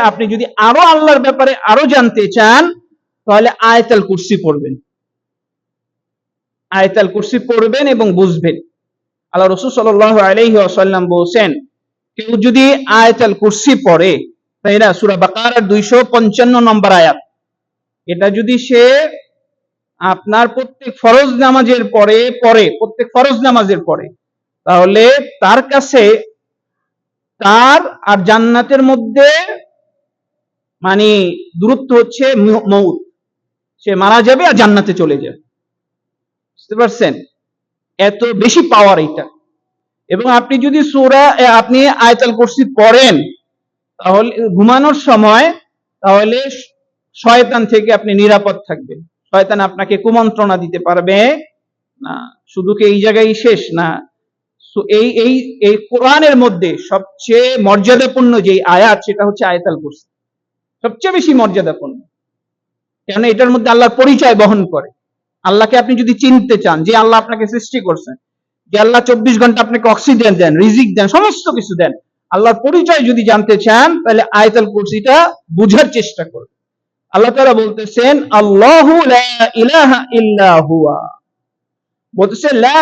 আপনি যদি আরো আল্লাহর ব্যাপারে আরো জানতে চান তাহলে আয়াতুল কুরসি পড়বেন, আয়াতুল কুরসি পড়বেন এবং বুঝবেন। আল্লাহ রাসূল সাল্লাল্লাহু আলাইহি ওয়াসাল্লাম বলেছেন, কেউ যদি আয়াতুল কুরসি পড়ে, তাই না, সূরা বাকারার 255 নম্বর আয়াত, এটা যদি সে আপনার প্রত্যেক ফরজ নামাজের পরে পড়ে, প্রত্যেক ফরজ নামাজের পরে, তাহলে তার কাছে তার আর জান্নাতের মধ্যে মানে দূরত্ব হচ্ছে মউত, সে মারা যাবে আর জান্নাতে চলে যাবে। বুঝতে পারছেন? এত বেশি পাওয়ার এটা। এবং আপনি যদি আপনি আয়াতুল কুরসি পড়েন তাহলে ঘুমানোর সময়, তাহলে শয়তান থেকে আপনি নিরাপদ থাকবেন। শয়তান আপনাকে কুমন্ত্রণা দিতে পারবে না। শুধু কি এই জায়গায় শেষ না, এই এই এই কোরআনের মধ্যে সবচেয়ে মর্যাদাপূর্ণ যে আয়াত, সেটা হচ্ছে আয়াতুল কুরসি, সবচেয়ে বেশি মর্যাদাপূর্ণ। কেন? এটার মধ্যে আল্লাহর পরিচয় বহন করে। আল্লাহকে আপনি যদি চিনতে চান, যে আল্লাহ আপনাকে সৃষ্টি করছেন, যে আল্লাহ 24 ঘন্টা আপনাকে অক্সিজেন দেন, রিজিক দেন, সমস্ত কিছু দেন, আল্লাহর পরিচয় যদি জানতে চান, তাহলে আয়াতুল কুরসিটা বুঝার চেষ্টা করুন। আল্লাহ তাআলা বলতেছেন, আল্লাহু লা ইলাহা ইল্লা হুয়া, বলতেছে লা